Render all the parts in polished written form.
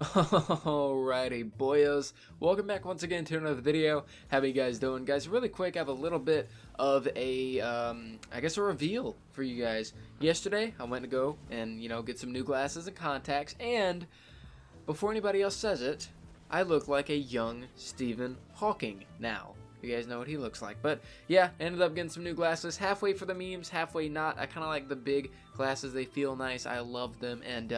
Alrighty, boyos. Welcome back once again to another video. How you guys doing? Guys, really quick, I have a little bit of a, I guess a reveal for you guys. Yesterday, I went to go and, get some new glasses and contacts, and before anybody else says it, I look like a young Stephen Hawking now. You guys know what he looks like. But yeah, ended up getting some new glasses. Halfway for the memes, halfway not. I kind of like the big glasses. They feel nice. I love them. And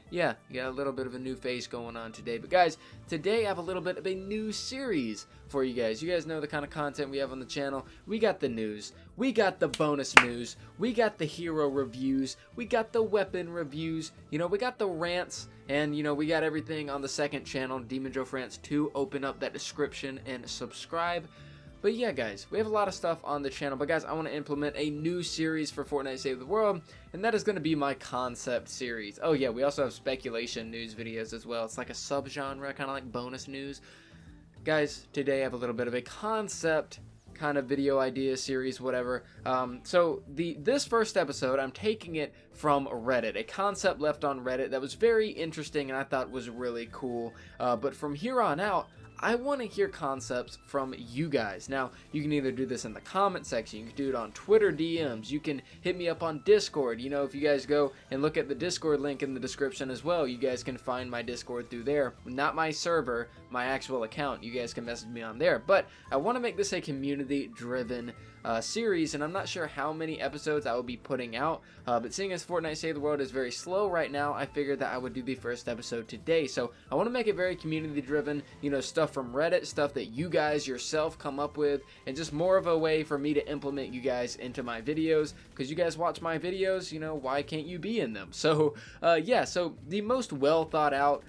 yeah, you got a little bit of a new face going on today. But guys, today I have a little bit of a new series for you guys. You guys know the kind of content we have on the channel. We got the news. We got the bonus news. We got the hero reviews. We got the weapon reviews. We got the rants. And, we got everything on the second channel, demonjoefrance 2. Open up that description and subscribe. But yeah, guys, we have a lot of stuff on the channel. But guys, I want to implement a new series for Fortnite Save the World, and that is going to be my concept series. Oh yeah, we also have speculation news videos as well. It's like a subgenre, kind of like bonus news. Guys, today I have a little bit of a concept kind of video idea series, whatever. So this first episode, I'm taking it from Reddit, a concept left on Reddit that was very interesting and I thought was really cool. But from here on out, I want to hear concepts from you guys. Now, you can either do this in the comment section, you can do it on Twitter DMs, you can hit me up on Discord. If you guys go and look at the Discord link in the description as well, you guys can find my Discord through there. Not my server, my actual account. You guys can message me on there. But I want to make this a community-driven series, and I'm not sure how many episodes I will be putting out, but seeing as Fortnite Save the World is very slow right now, I figured that I would do the first episode today. So I want to make it very community-driven, stuff from Reddit, stuff that you guys yourself come up with, and just more of a way for me to implement you guys into my videos, because you guys watch my videos, why can't you be in them? So yeah, so the most well thought out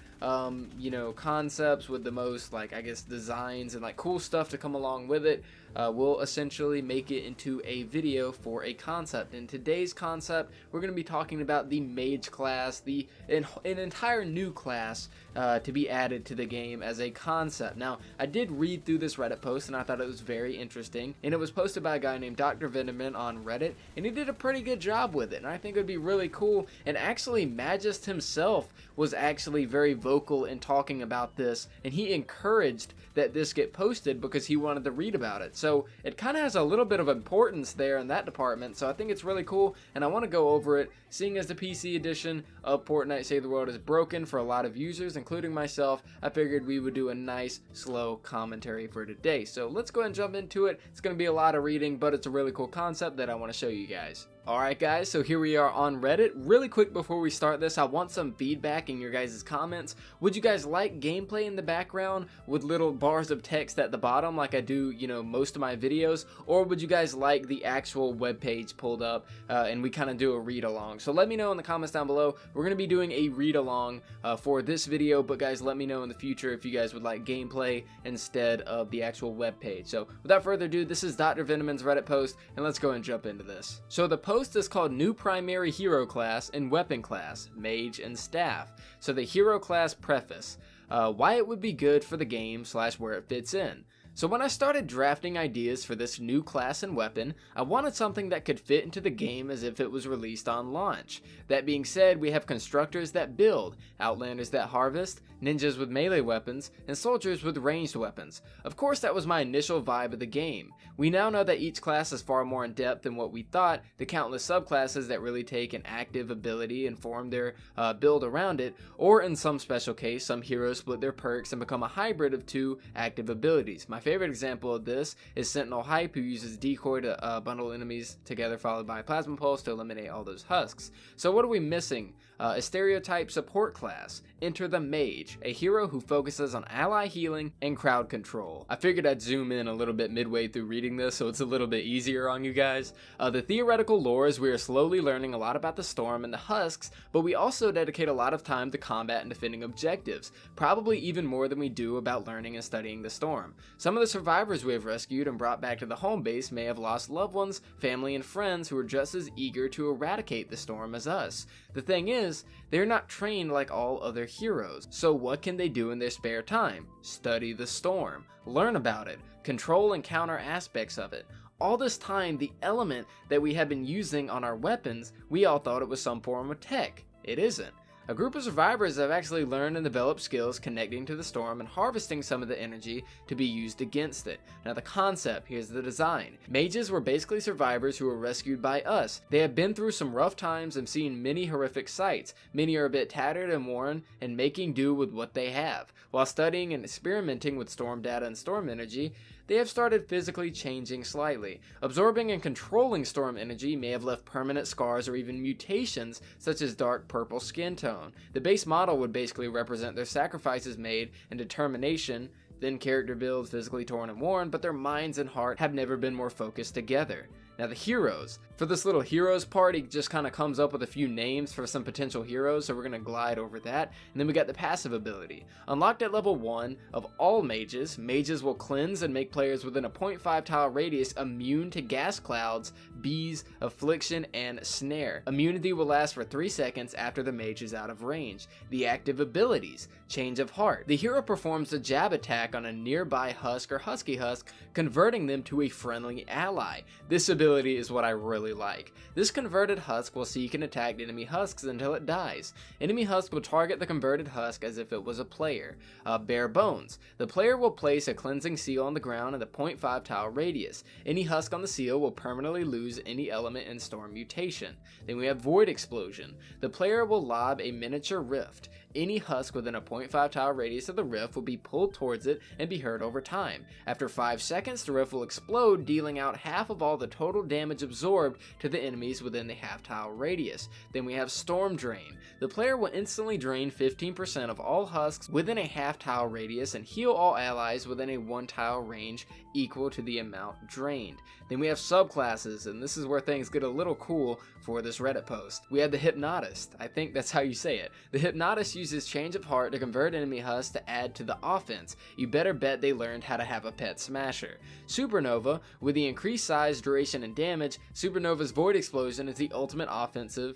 concepts with the most, I guess, designs and cool stuff to come along with it, will essentially make it into a video for a concept. In today's concept, we're going to be talking about the Mage class, an entire new class to be added to the game as a concept. Now, I did read through this Reddit post and I thought it was very interesting, and it was posted by a guy named Dr. Veneman on Reddit, and he did a pretty good job with it, and I think it would be really cool. And actually, Magist himself was actually very vocal in talking about this, and he encouraged that this get posted because he wanted to read about it. So it kind of has a little bit of importance there in that department, so I think it's really cool, and I want to go over it, seeing as the PC edition of Fortnite Save the World is broken for a lot of users, including myself. I figured we would do a nice, slow commentary for today. So let's go ahead and jump into it. It's going to be a lot of reading, but it's a really cool concept that I want to show you guys. Alright guys, so here we are on Reddit. Really quick before we start this, I want some feedback in your guys' comments. Would you guys like gameplay in the background with little bars of text at the bottom like I do, most of my videos? Or would you guys like the actual webpage pulled up and we kind of do a read-along? So let me know in the comments down below. We're going to be doing a read-along for this video, but guys, let me know in the future if you guys would like gameplay instead of the actual webpage. So without further ado, this is Dr. Veneman's Reddit post, and let's go and jump into this. So the post is called New Primary Hero Class and Weapon Class, Mage and Staff. So the Hero Class preface, why it would be good for the game / where it fits in. So when I started drafting ideas for this new class and weapon, I wanted something that could fit into the game as if it was released on launch. That being said, we have constructors that build, outlanders that harvest, ninjas with melee weapons, and soldiers with ranged weapons. Of course, that was my initial vibe of the game. We now know that each class is far more in depth than what we thought, the countless subclasses that really take an active ability and form their build around it, or in some special case, some heroes split their perks and become a hybrid of two active abilities. My favorite example of this is Sentinel Hype, who uses Decoy to bundle enemies together, followed by Plasma Pulse to eliminate all those husks. So what are we missing? A stereotype support class. Enter the Mage, a hero who focuses on ally healing and crowd control. I figured I'd zoom in a little bit midway through reading this so it's a little bit easier on you guys. The theoretical lore is we are slowly learning a lot about the Storm and the husks, but we also dedicate a lot of time to combat and defending objectives, probably even more than we do about learning and studying the Storm. Some of the survivors we have rescued and brought back to the home base may have lost loved ones, family, and friends who are just as eager to eradicate the Storm as us. The thing is, they're not trained like all other heroes, so what can they do in their spare time? Study the Storm, learn about it, control and counter aspects of it. All this time, the element that we have been using on our weapons, we all thought it was some form of tech. It isn't. A group of survivors have actually learned and developed skills connecting to the storm and harvesting some of the energy to be used against it. Now the concept, here's the design. Mages were basically survivors who were rescued by us. They have been through some rough times and seen many horrific sights. Many are a bit tattered and worn and making do with what they have. While studying and experimenting with storm data and storm energy, they have started physically changing slightly. Absorbing and controlling storm energy may have left permanent scars or even mutations such as dark purple skin tone. The base model would basically represent their sacrifices made and determination, then character builds physically torn and worn, but their minds and heart have never been more focused together. Now the heroes. For this little heroes part, he just kind of comes up with a few names for some potential heroes, so we're going to glide over that. And then we got the passive ability. Unlocked at level 1 of all mages, mages will cleanse and make players within a 0.5 tile radius immune to gas clouds, bees, affliction, and snare. Immunity will last for 3 seconds after the mage is out of range. The active abilities. Change of heart. The hero performs a jab attack on a nearby husk or husky husk, converting them to a friendly ally. This ability is what I really like. This converted husk will seek and attack enemy husks until it dies. Enemy husk will target the converted husk as if it was a player. Bare bones. The player will place a cleansing seal on the ground at a 0.5 tile radius. Any husk on the seal will permanently lose any element in storm mutation. Then we have void explosion. The player will lob a miniature rift. Any husk within a 0.5 tile radius of the rift will be pulled towards it and be hurt over time. After 5 seconds, the rift will explode, dealing out half of all the total damage absorbed to the enemies within the half tile radius. Then we have storm drain. The player will instantly drain 15% of all husks within a half tile radius and heal all allies within a 1 tile range equal to the amount drained. Then we have subclasses, and this is where things get a little cool for this Reddit post. We have the Hypnotist. I think that's how you say it. The Hypnotist uses change of heart to convert enemy husks to add to the offense. You better bet they learned how to have a pet smasher. Supernova, with the increased size, duration, and damage, Supernova's void explosion is the ultimate offensive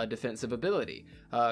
defensive ability.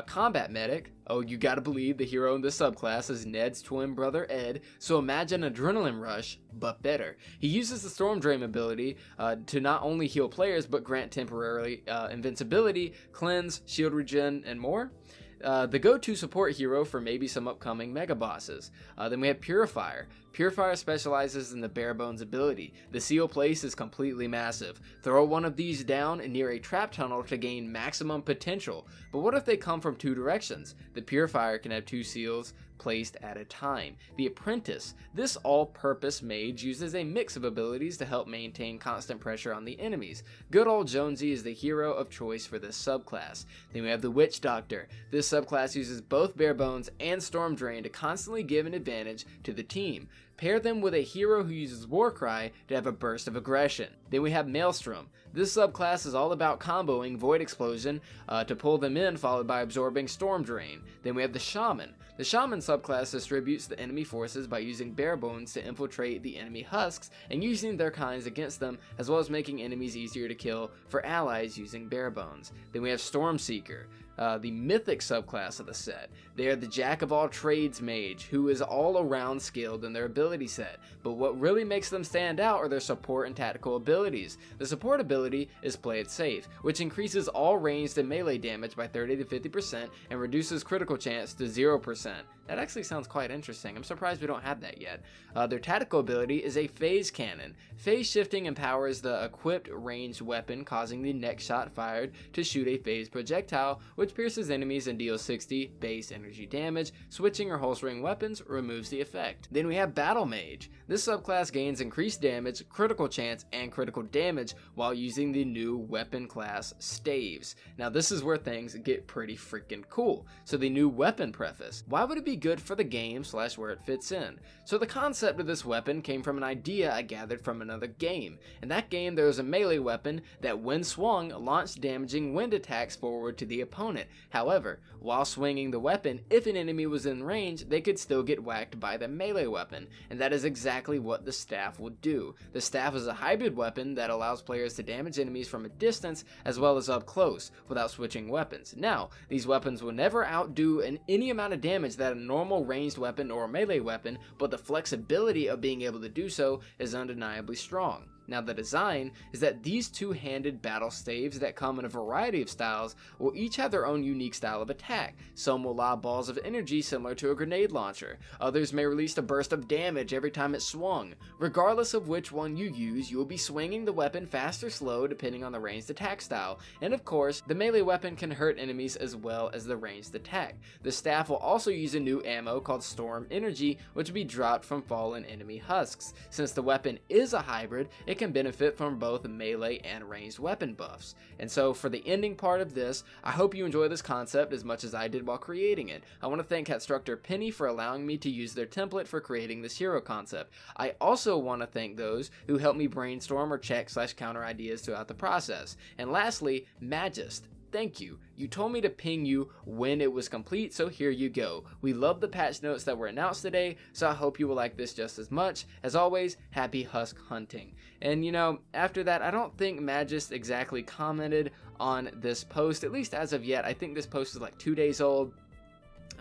Combat medic. Oh, you gotta believe the hero in this subclass is Ned's twin brother Ed, so imagine Adrenaline Rush, but better. He uses the Storm Drain ability to not only heal players, but grant temporary invincibility, cleanse, shield regen, and more. The go-to support hero for maybe some upcoming mega bosses. Then we have Purifier. Purifier specializes in the bare bones ability. The seal place is completely massive. Throw one of these down near a trap tunnel to gain maximum potential. But what if they come from 2 directions? The Purifier can have 2 seals placed at a time. The Apprentice. This all-purpose mage uses a mix of abilities to help maintain constant pressure on the enemies. Good old Jonesy is the hero of choice for this subclass. Then we have the Witch Doctor. This subclass uses both bare bones and storm drain to constantly give an advantage to the team. Pair them with a hero who uses Warcry to have a burst of aggression. Then we have Maelstrom. This subclass is all about comboing Void Explosion to pull them in, followed by absorbing Storm Drain. Then we have the Shaman. The Shaman subclass distributes the enemy forces by using bare bones to infiltrate the enemy husks and using their kinds against them, as well as making enemies easier to kill for allies using bare bones. Then we have Stormseeker. The mythic subclass of the set. They are the jack of all trades mage, who is all around skilled in their ability set, but what really makes them stand out are their support and tactical abilities. The support ability is Play It Safe, which increases all ranged and melee damage by 30 to 50% and reduces critical chance to 0%. That actually sounds quite interesting. I'm surprised we don't have that yet. Their tactical ability is a phase cannon. Phase shifting empowers the equipped ranged weapon, causing the next shot fired to shoot a phased projectile, which pierces enemies and deals 60 base energy damage. Switching or holstering weapons removes the effect. Then we have Battle Mage. This subclass gains increased damage, critical chance, and critical damage while using the new weapon class Staves. Now this is where things get pretty freaking cool. So the new weapon preface. Why would it be good for the game / where it fits in? So the concept of this weapon came from an idea I gathered from another game. In that game there was a melee weapon that when swung launched damaging wind attacks forward to the opponent. However, while swinging the weapon, if an enemy was in range, they could still get whacked by the melee weapon, and that is exactly what the staff would do. The staff is a hybrid weapon that allows players to damage enemies from a distance as well as up close without switching weapons. Now, these weapons will never outdo any amount of damage that a normal ranged weapon or melee weapon, but the flexibility of being able to do so is undeniably strong. Now the design is that these two-handed battle staves that come in a variety of styles will each have their own unique style of attack. Some will lob balls of energy similar to a grenade launcher. Others may release a burst of damage every time it's swung. Regardless of which one you use, you will be swinging the weapon fast or slow depending on the ranged attack style. And of course, the melee weapon can hurt enemies as well as the ranged attack. The staff will also use a new ammo called Storm Energy, which will be dropped from fallen enemy husks. Since the weapon is a hybrid, it can benefit from both melee and ranged weapon buffs. And so for the ending part of this, I hope you enjoy this concept as much as I did while creating it. I want to thank Constructor Penny for allowing me to use their template for creating this hero concept. I also want to thank those who helped me brainstorm or check/counter ideas throughout the process. And lastly, Magist. Thank you. You told me to ping you when it was complete, so here you go. We love the patch notes that were announced today, so I hope you will like this just as much. As always, happy husk hunting. And you know, after that, I don't think Magist exactly commented on this post, at least as of yet. I think this post is like 2 days old.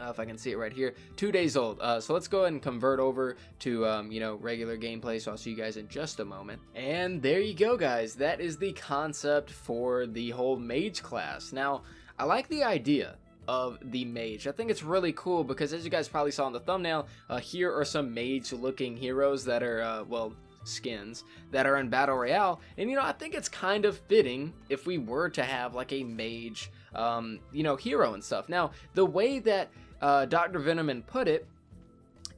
If I can see it right here, 2 days old. So let's go ahead and convert over to, you know, regular gameplay. So I'll see you guys in just a moment. And there you go, guys. That is the concept for the whole mage class. Now, I like the idea of the mage. I think it's really cool because, as you guys probably saw in the thumbnail, here are some mage looking heroes that are, well, skins that are in Battle Royale. And, you know, I think it's kind of fitting if we were to have like a mage, you know, hero and stuff. Now, the way that Dr. Venomman put it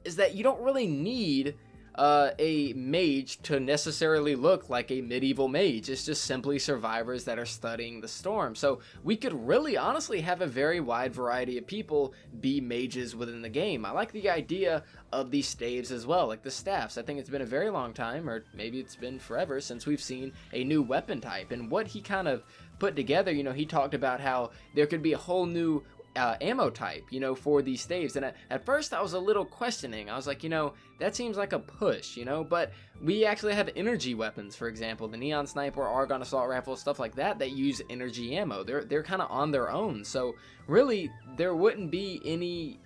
is that you don't really need a mage to necessarily look like a medieval mage. It's just simply survivors that are studying the storm. So we could really honestly have a very wide variety of people be mages within the game. I like the idea of these staves as well, like the staffs. I think it's been a very long time, or maybe it's been forever, since we've seen a new weapon type. And what he kind of put together, you know, he talked about how there could be a whole new ammo type, you know, for these staves. And at first I was a little questioning. I was like, you know, that seems like a push, you know, but we actually have energy weapons, for example, the Neon Sniper, Argon Assault Rifle, stuff like that, that use energy ammo. They're kind of on their own. So really, there wouldn't be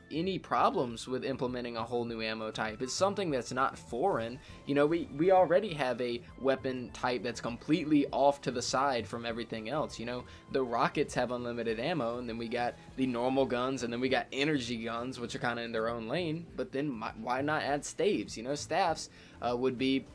any problems with implementing a whole new ammo type. It's something that's not foreign. You know, we already have a weapon type that's completely off to the side from everything else. You know, the rockets have unlimited ammo, and then we got the normal guns, and then we got energy guns, which are kind of in their own lane. But then why not add staves? You know, staffs would be,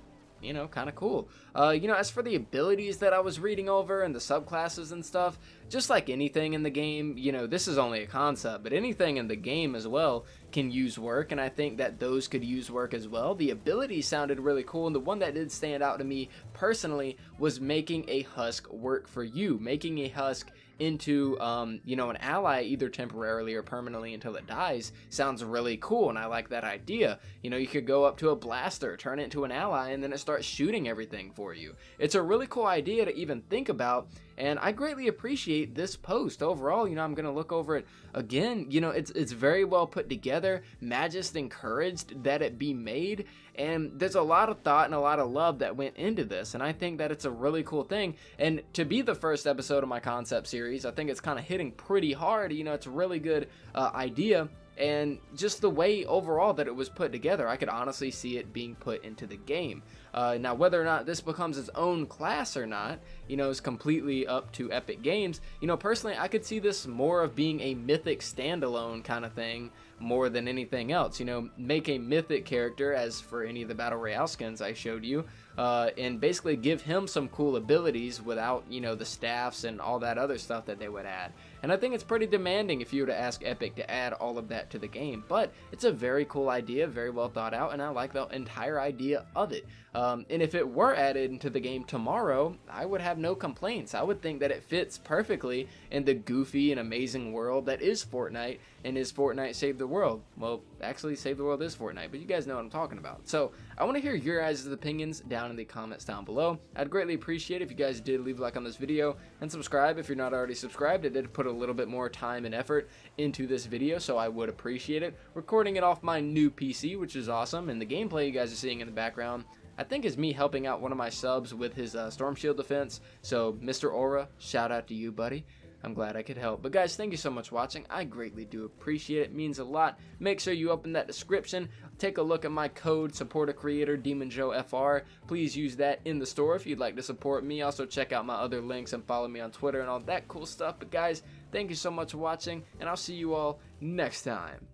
you know, kind of cool. You know, as for the abilities that I was reading over and the subclasses and stuff, just like anything in the game, you know, this is only a concept, but anything in the game as well can use work, and I think that those could use work as well. The abilities sounded really cool, and the one that did stand out to me personally was making a husk work for you, making a husk into, you know, an ally either temporarily or permanently until it dies. Sounds really cool, and I like that idea. You know, you could go up to a blaster, turn it into an ally, and then it starts shooting everything for you. It's a really cool idea to even think about, and I greatly appreciate this post overall. You know, I'm gonna look over it again. You know, it's very well put together. Magist encouraged that it be made, and there's a lot of thought and a lot of love that went into this, and I think that it's a really cool thing. And to be the first episode of my concept series, I think it's kind of hitting pretty hard. You know, it's a really good idea, and just the way overall that it was put together, I could honestly see it being put into the game. Now, whether or not this becomes its own class or not, you know, is completely up to Epic Games. You know, personally, I could see this more of being a mythic standalone kind of thing more than anything else. You know, make a mythic character, as for any of the Battle Royale skins I showed you, and basically give him some cool abilities without, you know, the staffs and all that other stuff that they would add. And I think it's pretty demanding if you were to ask Epic to add all of that to the game, but it's a very cool idea, very well thought out, and I like the entire idea of it. And if it were added into the game tomorrow, I would have no complaints. I would think that it fits perfectly in the goofy and amazing world that is Fortnite, and is Fortnite Save the World. Well, actually, Save the World is Fortnite, but you guys know what I'm talking about. So I want to hear your guys' opinions down in the comments down below. I'd greatly appreciate it if you guys did leave a like on this video and subscribe if you're not already subscribed. I did put a little bit more time and effort into this video, so I would appreciate it. Recording it off my new PC, which is awesome, and the gameplay you guys are seeing in the background, I think, is me helping out one of my subs with his Storm Shield defense. So Mr. Aura, shout out to you, buddy. I'm glad I could help. But guys, thank you so much for watching. I greatly do appreciate it. It means a lot. Make sure you open that description. Take a look at my code, support a creator, demonjoefr. Please use that in the store if you'd like to support me. Also check out my other links and follow me on Twitter and all that cool stuff. But guys, thank you so much for watching, and I'll see you all next time.